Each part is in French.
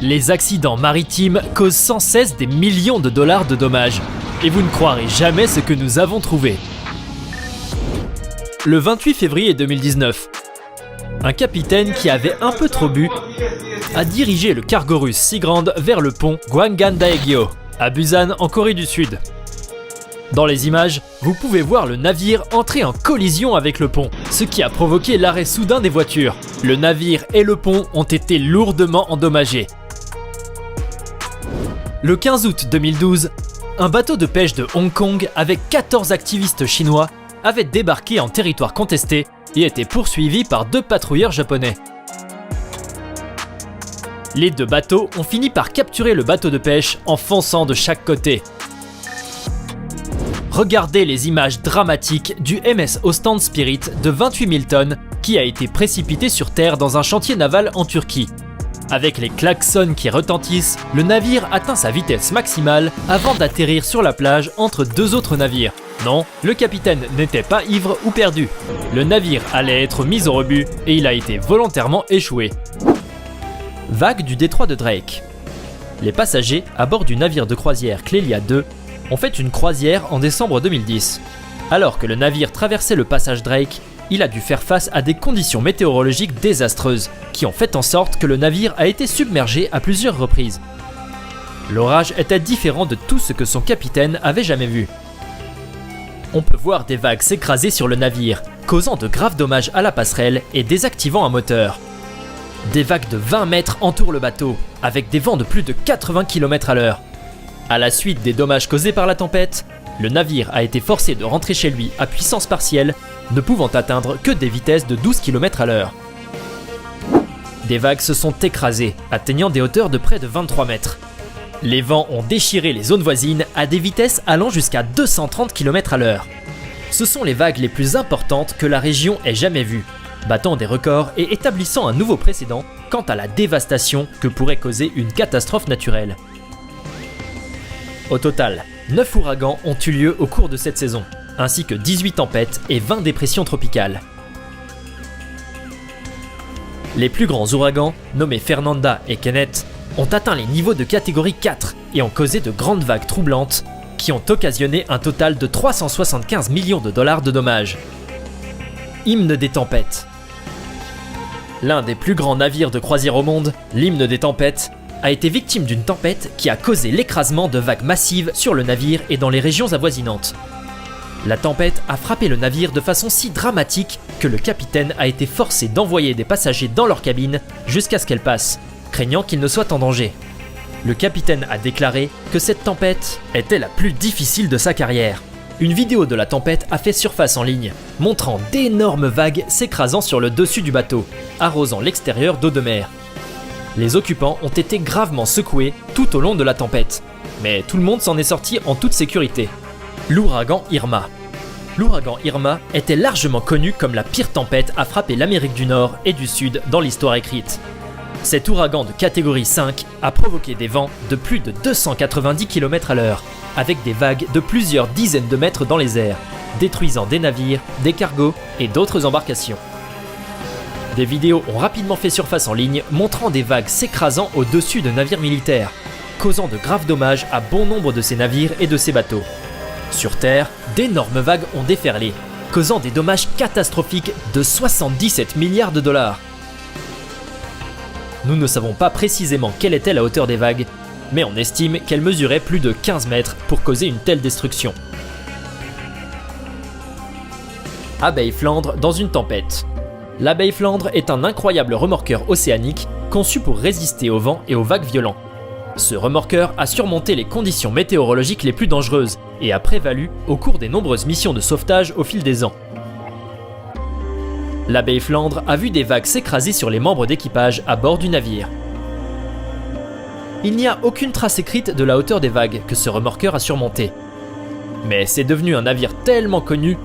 Les accidents maritimes causent sans cesse des millions de dollars de dommages. Et vous ne croirez jamais ce que nous avons trouvé. Le 28 février 2019, un capitaine qui avait un peu trop bu a dirigé le cargo russe Seagrand vers le pont Hwanggan-daegyeo, à Busan en Corée du Sud. Dans les images, vous pouvez voir le navire entrer en collision avec le pont, ce qui a provoqué l'arrêt soudain des voitures. Le navire et le pont ont été lourdement endommagés. Le 15 août 2012, un bateau de pêche de Hong Kong avec 14 activistes chinois avait débarqué en territoire contesté et était poursuivi par 2 patrouilleurs japonais. Les 2 bateaux ont fini par capturer le bateau de pêche en fonçant de chaque côté. Regardez les images dramatiques du MS Ostand Spirit de 28 000 tonnes qui a été précipité sur terre dans un chantier naval en Turquie. Avec les klaxons qui retentissent, le navire atteint sa vitesse maximale avant d'atterrir sur la plage entre 2 autres navires. Non, le capitaine n'était pas ivre ou perdu. Le navire allait être mis au rebut et il a été volontairement échoué. Vague du détroit de Drake. Les passagers à bord du navire de croisière Clélia 2 ont fait une croisière en décembre 2010. Alors que le navire traversait le passage Drake, il a dû faire face à des conditions météorologiques désastreuses qui ont fait en sorte que le navire a été submergé à plusieurs reprises. L'orage était différent de tout ce que son capitaine avait jamais vu. On peut voir des vagues s'écraser sur le navire, causant de graves dommages à la passerelle et désactivant un moteur. Des vagues de 20 mètres entourent le bateau, avec des vents de plus de 80 km/h. À la suite des dommages causés par la tempête, le navire a été forcé de rentrer chez lui à puissance partielle, ne pouvant atteindre que des vitesses de 12 km/h. Des vagues se sont écrasées, atteignant des hauteurs de près de 23 mètres. Les vents ont déchiré les zones voisines à des vitesses allant jusqu'à 230 km/h. Ce sont les vagues les plus importantes que la région ait jamais vues, battant des records et établissant un nouveau précédent quant à la dévastation que pourrait causer une catastrophe naturelle. Au total, 9 ouragans ont eu lieu au cours de cette saison, ainsi que 18 tempêtes et 20 dépressions tropicales. Les plus grands ouragans, nommés Fernanda et Kenneth, ont atteint les niveaux de catégorie 4 et ont causé de grandes vagues troublantes qui ont occasionné un total de 375 millions de dollars de dommages. Hymne des tempêtes. L'un des plus grands navires de croisière au monde, l'Hymne des tempêtes, a été victime d'une tempête qui a causé l'écrasement de vagues massives sur le navire et dans les régions avoisinantes. La tempête a frappé le navire de façon si dramatique que le capitaine a été forcé d'envoyer des passagers dans leur cabine jusqu'à ce qu'elle passe, craignant qu'ils ne soient en danger. Le capitaine a déclaré que cette tempête était la plus difficile de sa carrière. Une vidéo de la tempête a fait surface en ligne, montrant d'énormes vagues s'écrasant sur le dessus du bateau, arrosant l'extérieur d'eau de mer. Les occupants ont été gravement secoués tout au long de la tempête, mais tout le monde s'en est sorti en toute sécurité. L'ouragan Irma. L'ouragan Irma était largement connu comme la pire tempête à frapper l'Amérique du Nord et du Sud dans l'histoire écrite. Cet ouragan de catégorie 5 a provoqué des vents de plus de 290 km/h, avec des vagues de plusieurs dizaines de mètres dans les airs, détruisant des navires, des cargos et d'autres embarcations. Des vidéos ont rapidement fait surface en ligne montrant des vagues s'écrasant au-dessus de navires militaires, causant de graves dommages à bon nombre de ces navires et de ces bateaux. Sur Terre, d'énormes vagues ont déferlé, causant des dommages catastrophiques de 77 milliards de dollars. Nous ne savons pas précisément quelle était la hauteur des vagues, mais on estime qu'elles mesuraient plus de 15 mètres pour causer une telle destruction. Abeille Flandre dans une tempête. L'Abeille Flandre est un incroyable remorqueur océanique conçu pour résister au vent et aux vagues violents. Ce remorqueur a surmonté les conditions météorologiques les plus dangereuses et a prévalu au cours des nombreuses missions de sauvetage au fil des ans. L'Abeille Flandre a vu des vagues s'écraser sur les membres d'équipage à bord du navire. Il n'y a aucune trace écrite de la hauteur des vagues que ce remorqueur a surmonté. Mais c'est devenu un navire tellement connu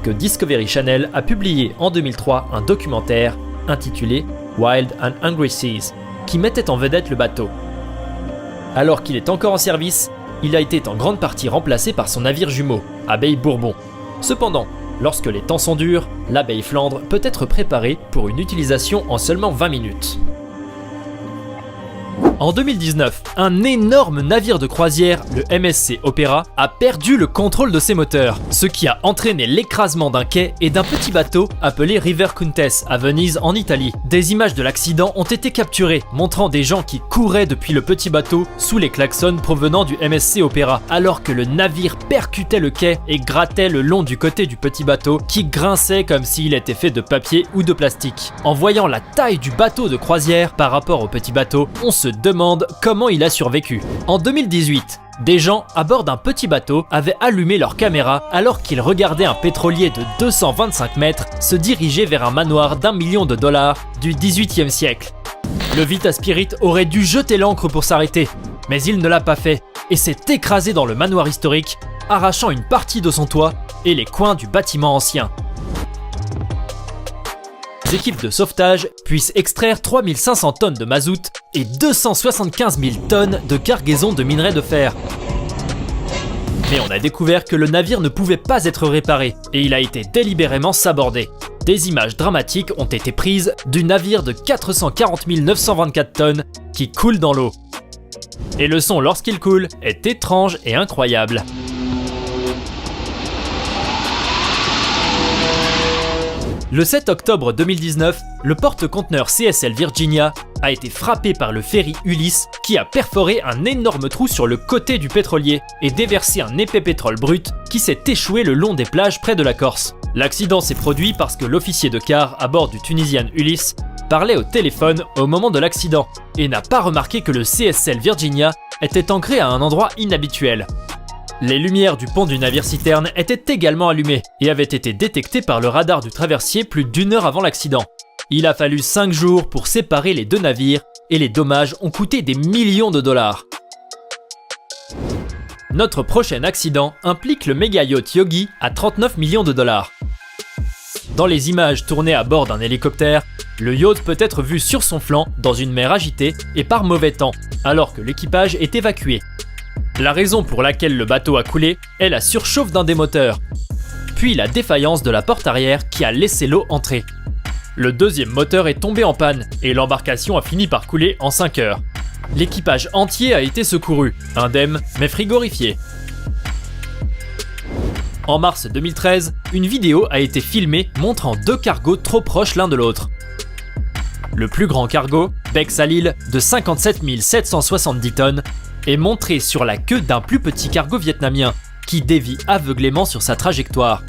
que Discovery Channel a publié en 2003 un documentaire intitulé Wild and Hungry Seas qui mettait en vedette le bateau. Alors qu'il est encore en service, il a été en grande partie remplacé par son navire jumeau, Abeille Bourbon. Cependant, lorsque les temps sont durs, l'Abeille Flandre peut être préparée pour une utilisation en seulement 20 minutes. En 2019, un énorme navire de croisière, le MSC Opera, a perdu le contrôle de ses moteurs, ce qui a entraîné l'écrasement d'un quai et d'un petit bateau appelé River Countess à Venise en Italie. Des images de l'accident ont été capturées, montrant des gens qui couraient depuis le petit bateau sous les klaxons provenant du MSC Opera, alors que le navire percutait le quai et grattait le long du côté du petit bateau qui grinçait comme s'il était fait de papier ou de plastique. En voyant la taille du bateau de croisière par rapport au petit bateau, on se demande comment il a survécu. En 2018, des gens à bord d'un petit bateau avaient allumé leur caméra alors qu'ils regardaient un pétrolier de 225 mètres se diriger vers un manoir d'1 million de dollars du XVIIIe siècle. Le Vita Spirit aurait dû jeter l'ancre pour s'arrêter, mais il ne l'a pas fait et s'est écrasé dans le manoir historique, arrachant une partie de son toit et les coins du bâtiment ancien. Les équipes de sauvetage puissent extraire 3500 tonnes de mazout et 275 000 tonnes de cargaison de minerai de fer. Mais on a découvert que le navire ne pouvait pas être réparé et il a été délibérément sabordé. Des images dramatiques ont été prises du navire de 440 924 tonnes qui coule dans l'eau. Et le son lorsqu'il coule est étrange et incroyable. Le 7 octobre 2019, le porte-conteneur CSL Virginia a été frappé par le ferry Ulysse qui a perforé un énorme trou sur le côté du pétrolier et déversé un épais pétrole brut qui s'est échoué le long des plages près de la Corse. L'accident s'est produit parce que l'officier de quart à bord du Tunisian Ulysse parlait au téléphone au moment de l'accident et n'a pas remarqué que le CSL Virginia était ancré à un endroit inhabituel. Les lumières du pont du navire-citerne étaient également allumées et avaient été détectées par le radar du traversier plus d'1 heure avant l'accident. Il a fallu 5 jours pour séparer les deux navires et les dommages ont coûté des millions de dollars. Notre prochain accident implique le méga yacht Yogi à 39 millions de dollars. Dans les images tournées à bord d'un hélicoptère, le yacht peut être vu sur son flanc dans une mer agitée et par mauvais temps, alors que l'équipage est évacué. La raison pour laquelle le bateau a coulé est la surchauffe d'un des moteurs, puis la défaillance de la porte arrière qui a laissé l'eau entrer. Le deuxième moteur est tombé en panne et l'embarcation a fini par couler en 5 heures. L'équipage entier a été secouru, indemne mais frigorifié. En mars 2013, une vidéo a été filmée montrant 2 cargos trop proches l'un de l'autre. Le plus grand cargo, Bex Alil, de 57 770 tonnes, est montré sur la queue d'un plus petit cargo vietnamien qui dévie aveuglément sur sa trajectoire.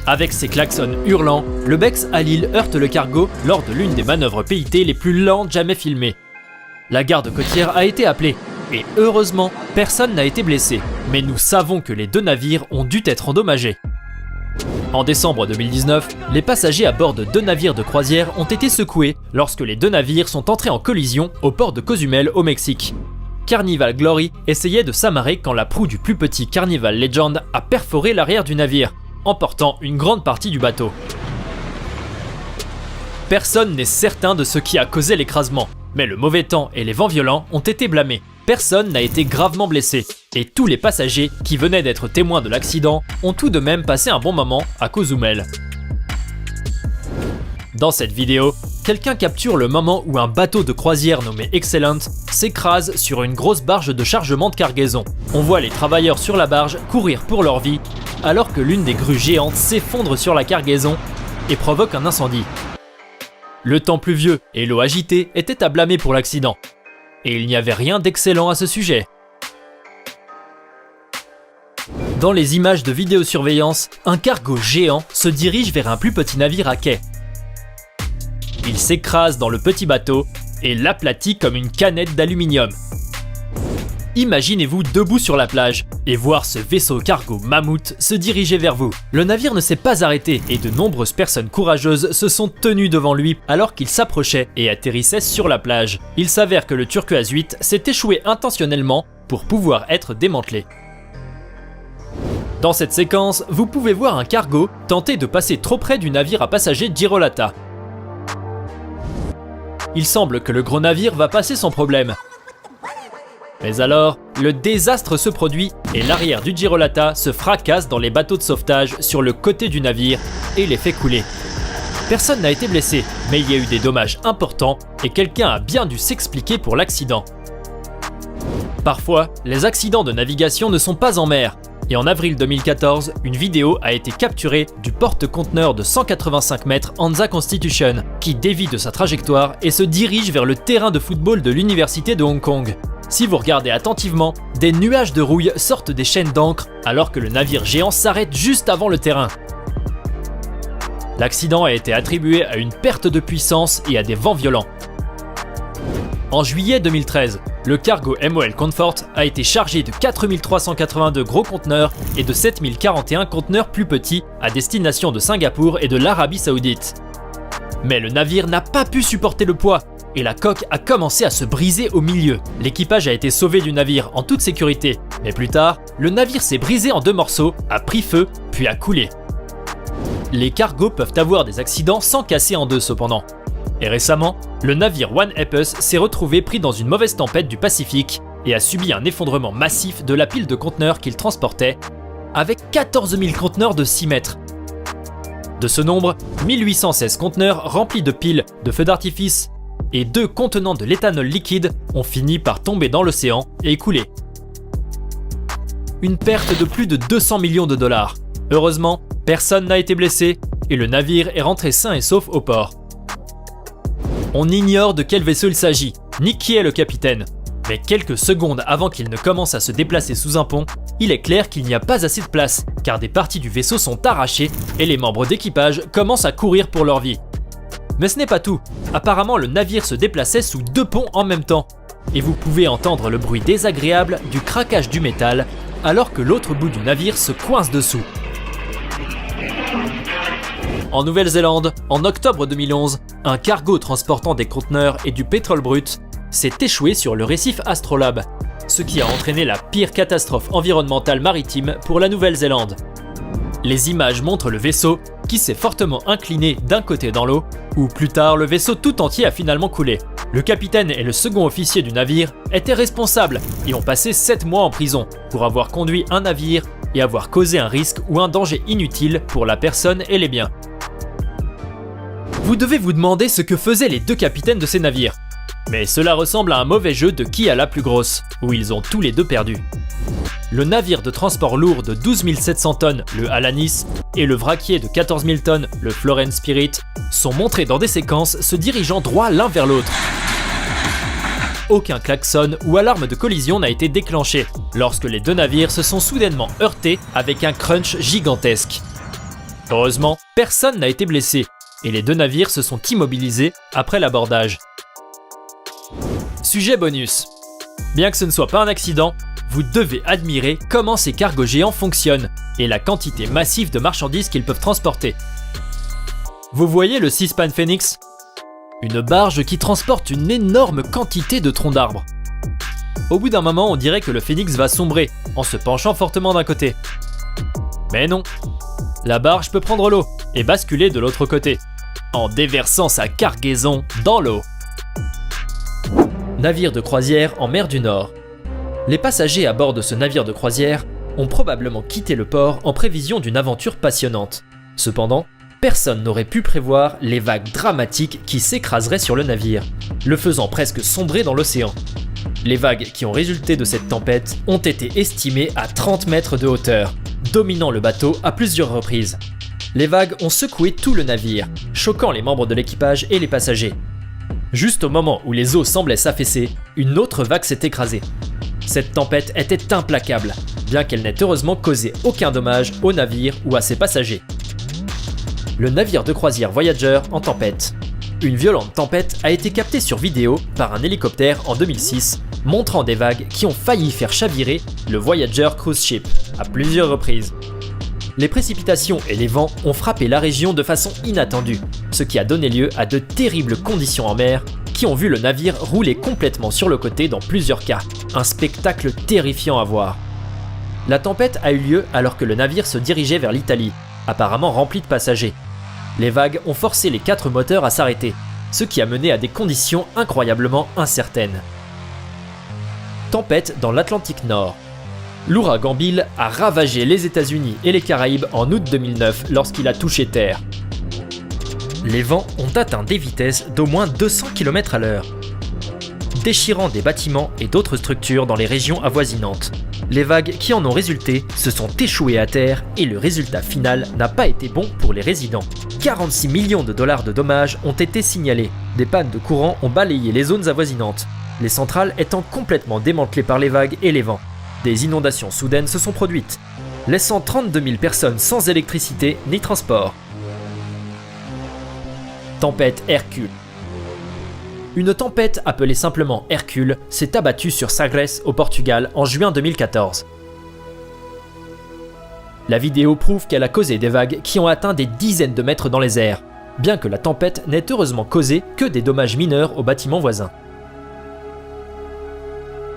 Avec ses klaxons hurlants, le Bex Alil heurte le cargo lors de l'une des manœuvres PIT les plus lentes jamais filmées. La garde côtière a été appelée et heureusement, personne n'a été blessé. Mais nous savons que les deux navires ont dû être endommagés. En décembre 2019, les passagers à bord de 2 navires de croisière ont été secoués lorsque les 2 navires sont entrés en collision au port de Cozumel au Mexique. Carnival Glory essayait de s'amarrer quand la proue du plus petit Carnival Legend a perforé l'arrière du navire, emportant une grande partie du bateau. Personne n'est certain de ce qui a causé l'écrasement, mais le mauvais temps et les vents violents ont été blâmés. Personne n'a été gravement blessé, et tous les passagers qui venaient d'être témoins de l'accident ont tout de même passé un bon moment à Cozumel. Dans cette vidéo, quelqu'un capture le moment où un bateau de croisière nommé Excellent s'écrase sur une grosse barge de chargement de cargaison. On voit les travailleurs sur la barge courir pour leur vie, alors que l'une des grues géantes s'effondre sur la cargaison et provoque un incendie. Le temps pluvieux et l'eau agitée étaient à blâmer pour l'accident, et il n'y avait rien d'excellent à ce sujet. Dans les images de vidéosurveillance, un cargo géant se dirige vers un plus petit navire à quai. Il s'écrase dans le petit bateau et l'aplatit comme une canette d'aluminium. Imaginez-vous debout sur la plage et voir ce vaisseau cargo mammouth se diriger vers vous. Le navire ne s'est pas arrêté et de nombreuses personnes courageuses se sont tenues devant lui alors qu'il s'approchait et atterrissait sur la plage. Il s'avère que le Turquoise 8 s'est échoué intentionnellement pour pouvoir être démantelé. Dans cette séquence, vous pouvez voir un cargo tenter de passer trop près du navire à passagers Girolata. Il semble que le gros navire va passer sans problème. Mais alors, le désastre se produit et l'arrière du Girolata se fracasse dans les bateaux de sauvetage sur le côté du navire et les fait couler. Personne n'a été blessé, mais il y a eu des dommages importants et quelqu'un a bien dû s'expliquer pour l'accident. Parfois, les accidents de navigation ne sont pas en mer, et en avril 2014, une vidéo a été capturée du porte-conteneur de 185 mètres Hansa Constitution, qui dévie de sa trajectoire et se dirige vers le terrain de football de l'université de Hong Kong. Si vous regardez attentivement, des nuages de rouille sortent des chaînes d'encre alors que le navire géant s'arrête juste avant le terrain. L'accident a été attribué à une perte de puissance et à des vents violents. En juillet 2013, le cargo MOL Comfort a été chargé de 4382 gros conteneurs et de 7041 conteneurs plus petits à destination de Singapour et de l'Arabie Saoudite. Mais le navire n'a pas pu supporter le poids et la coque a commencé à se briser au milieu. L'équipage a été sauvé du navire en toute sécurité, mais plus tard, le navire s'est brisé en 2 morceaux, a pris feu, puis a coulé. Les cargos peuvent avoir des accidents sans casser en deux cependant. Et récemment, le navire One Epus s'est retrouvé pris dans une mauvaise tempête du Pacifique et a subi un effondrement massif de la pile de conteneurs qu'il transportait, avec 14 000 conteneurs de 6 mètres. De ce nombre, 1816 conteneurs remplis de piles, de feux d'artifice et 2 contenant de l'éthanol liquide ont fini par tomber dans l'océan et couler. Une perte de plus de 200 millions de dollars. Heureusement, personne n'a été blessé et le navire est rentré sain et sauf au port. On ignore de quel vaisseau il s'agit, ni qui est le capitaine. Mais quelques secondes avant qu'il ne commence à se déplacer sous un pont, il est clair qu'il n'y a pas assez de place, car des parties du vaisseau sont arrachées et les membres d'équipage commencent à courir pour leur vie. Mais ce n'est pas tout, apparemment le navire se déplaçait sous 2 ponts en même temps, et vous pouvez entendre le bruit désagréable du craquage du métal, alors que l'autre bout du navire se coince dessous. En Nouvelle-Zélande, en octobre 2011, un cargo transportant des conteneurs et du pétrole brut s'est échoué sur le récif Astrolabe, ce qui a entraîné la pire catastrophe environnementale maritime pour la Nouvelle-Zélande. Les images montrent le vaisseau qui s'est fortement incliné d'un côté dans l'eau, où plus tard le vaisseau tout entier a finalement coulé. Le capitaine et le second officier du navire étaient responsables et ont passé 7 mois en prison pour avoir conduit un navire et avoir causé un risque ou un danger inutile pour la personne et les biens. Vous devez vous demander ce que faisaient les 2 capitaines de ces navires. Mais cela ressemble à un mauvais jeu de qui a la plus grosse, où ils ont tous les 2 perdu. Le navire de transport lourd de 12 700 tonnes, le Alanis, et le vraquier de 14 000 tonnes, le Florence Spirit, sont montrés dans des séquences se dirigeant droit l'un vers l'autre. Aucun klaxon ou alarme de collision n'a été déclenché lorsque les 2 navires se sont soudainement heurtés avec un crunch gigantesque. Heureusement, personne n'a été blessé, et les 2 navires se sont immobilisés après l'abordage. Sujet bonus. Bien que ce ne soit pas un accident, vous devez admirer comment ces cargos géants fonctionnent et la quantité massive de marchandises qu'ils peuvent transporter. Vous voyez le Seaspan Phoenix ? Une barge qui transporte une énorme quantité de troncs d'arbres. Au bout d'un moment, on dirait que le Phoenix va sombrer en se penchant fortement d'un côté. Mais non, la barge peut prendre l'eau et basculer de l'autre côté, en déversant sa cargaison dans l'eau. Navire de croisière en mer du Nord. Les passagers à bord de ce navire de croisière ont probablement quitté le port en prévision d'une aventure passionnante. Cependant, personne n'aurait pu prévoir les vagues dramatiques qui s'écraseraient sur le navire, le faisant presque sombrer dans l'océan. Les vagues qui ont résulté de cette tempête ont été estimées à 30 mètres de hauteur, dominant le bateau à plusieurs reprises. Les vagues ont secoué tout le navire, choquant les membres de l'équipage et les passagers. Juste au moment où les eaux semblaient s'affaisser, une autre vague s'est écrasée. Cette tempête était implacable, bien qu'elle n'ait heureusement causé aucun dommage au navire ou à ses passagers. Le navire de croisière Voyager en tempête. Une violente tempête a été captée sur vidéo par un hélicoptère en 2006, montrant des vagues qui ont failli faire chavirer le Voyager Cruise Ship à plusieurs reprises. Les précipitations et les vents ont frappé la région de façon inattendue, ce qui a donné lieu à de terribles conditions en mer qui ont vu le navire rouler complètement sur le côté dans plusieurs cas. Un spectacle terrifiant à voir. La tempête a eu lieu alors que le navire se dirigeait vers l'Italie, apparemment rempli de passagers. Les vagues ont forcé les 4 moteurs à s'arrêter, ce qui a mené à des conditions incroyablement incertaines. Tempête dans l'Atlantique Nord. L'ouragan Bill a ravagé les États-Unis et les Caraïbes en août 2009 lorsqu'il a touché terre. Les vents ont atteint des vitesses d'au moins 200 km à l'heure, déchirant des bâtiments et d'autres structures dans les régions avoisinantes. Les vagues qui en ont résulté se sont échouées à terre et le résultat final n'a pas été bon pour les résidents. 46 millions de dollars de dommages ont été signalés. Des pannes de courant ont balayé les zones avoisinantes, les centrales étant complètement démantelées par les vagues et les vents. Des inondations soudaines se sont produites, laissant 32 000 personnes sans électricité ni transport. Tempête Hercule. Une tempête appelée simplement Hercule s'est abattue sur Sagres au Portugal en juin 2014. La vidéo prouve qu'elle a causé des vagues qui ont atteint des dizaines de mètres dans les airs, bien que la tempête n'ait heureusement causé que des dommages mineurs aux bâtiments voisins.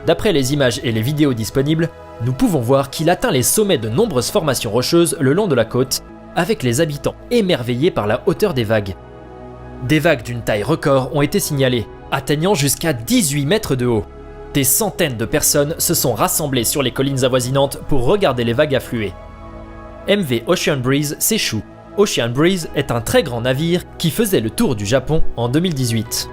D'après les images et les vidéos disponibles, nous pouvons voir qu'il atteint les sommets de nombreuses formations rocheuses le long de la côte, avec les habitants émerveillés par la hauteur des vagues. Des vagues d'une taille record ont été signalées, atteignant jusqu'à 18 mètres de haut. Des centaines de personnes se sont rassemblées sur les collines avoisinantes pour regarder les vagues affluer. MV Ocean Breeze s'échoue. Ocean Breeze est un très grand navire qui faisait le tour du Japon en 2018.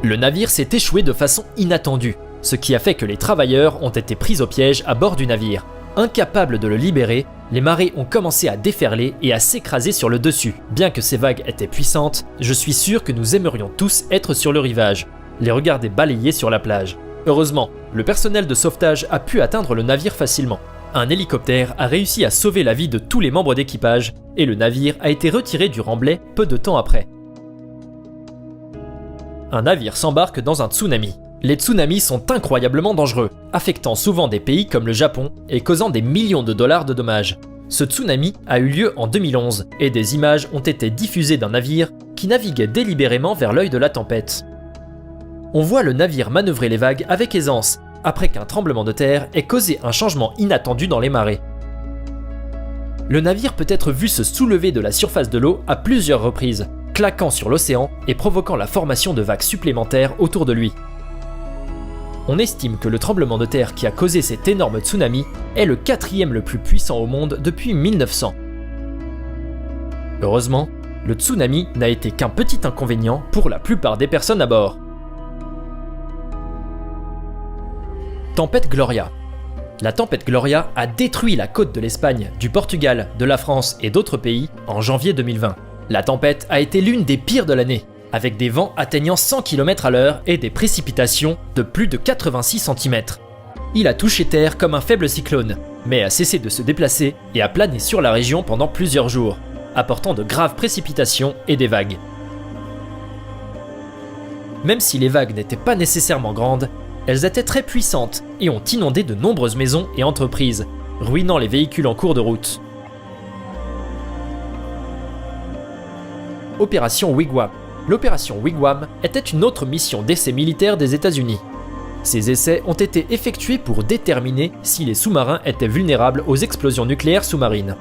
Le navire s'est échoué de façon inattendue, ce qui a fait que les travailleurs ont été pris au piège à bord du navire. Incapables de le libérer, les marées ont commencé à déferler et à s'écraser sur le dessus. Bien que ces vagues étaient puissantes, je suis sûr que nous aimerions tous être sur le rivage, les regarder balayer sur la plage. Heureusement, le personnel de sauvetage a pu atteindre le navire facilement. Un hélicoptère a réussi à sauver la vie de tous les membres d'équipage et le navire a été retiré du remblai peu de temps après. Un navire s'embarque dans un tsunami. Les tsunamis sont incroyablement dangereux, affectant souvent des pays comme le Japon et causant des millions de dollars de dommages. Ce tsunami a eu lieu en 2011 et des images ont été diffusées d'un navire qui naviguait délibérément vers l'œil de la tempête. On voit le navire manœuvrer les vagues avec aisance, après qu'un tremblement de terre ait causé un changement inattendu dans les marées. Le navire peut être vu se soulever de la surface de l'eau à plusieurs reprises, claquant sur l'océan et provoquant la formation de vagues supplémentaires autour de lui. On estime que le tremblement de terre qui a causé cet énorme tsunami est le 4e le plus puissant au monde depuis 1900. Heureusement, le tsunami n'a été qu'un petit inconvénient pour la plupart des personnes à bord. Tempête Gloria. La tempête Gloria a détruit la côte de l'Espagne, du Portugal, de la France et d'autres pays en janvier 2020. La tempête a été l'une des pires de l'année, avec des vents atteignant 100 km à l'heure et des précipitations de plus de 86 cm. Il a touché terre comme un faible cyclone, mais a cessé de se déplacer et a plané sur la région pendant plusieurs jours, apportant de graves précipitations et des vagues. Même si les vagues n'étaient pas nécessairement grandes, elles étaient très puissantes et ont inondé de nombreuses maisons et entreprises, ruinant les véhicules en cours de route. Opération Wigwam. L'opération Wigwam était une autre mission d'essai militaire des États-Unis. Ces essais ont été effectués pour déterminer si les sous-marins étaient vulnérables aux explosions nucléaires sous-marines.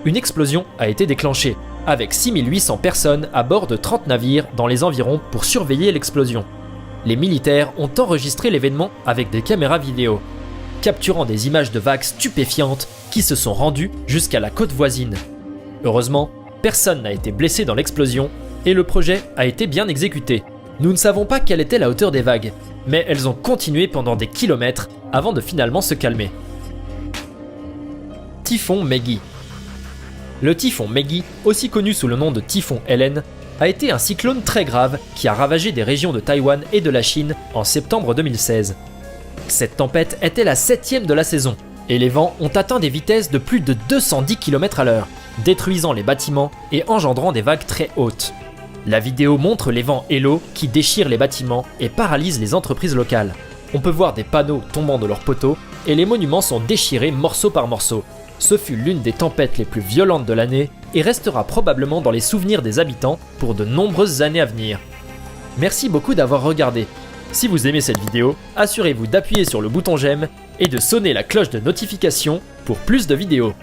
Une explosion a été déclenchée, avec 6800 personnes à bord de 30 navires dans les environs pour surveiller l'explosion. Les militaires ont enregistré l'événement avec des caméras vidéo, capturant des images de vagues stupéfiantes qui se sont rendues jusqu'à la côte voisine. Heureusement, personne n'a été blessé dans l'explosion et le projet a été bien exécuté. Nous ne savons pas quelle était la hauteur des vagues, mais elles ont continué pendant des kilomètres avant de finalement se calmer. Typhon Meggy. Le typhon Meggy, aussi connu sous le nom de typhon Helen, a été un cyclone très grave qui a ravagé des régions de Taïwan et de la Chine en septembre 2016. Cette tempête était la 7e de la saison, et les vents ont atteint des vitesses de plus de 210 km à l'heure, détruisant les bâtiments et engendrant des vagues très hautes. La vidéo montre les vents et l'eau qui déchirent les bâtiments et paralysent les entreprises locales. On peut voir des panneaux tombant de leurs poteaux et les monuments sont déchirés morceau par morceau. Ce fut l'une des tempêtes les plus violentes de l'année et restera probablement dans les souvenirs des habitants pour de nombreuses années à venir. Merci beaucoup d'avoir regardé. Si vous aimez cette vidéo, assurez-vous d'appuyer sur le bouton j'aime et de sonner la cloche de notification pour plus de vidéos.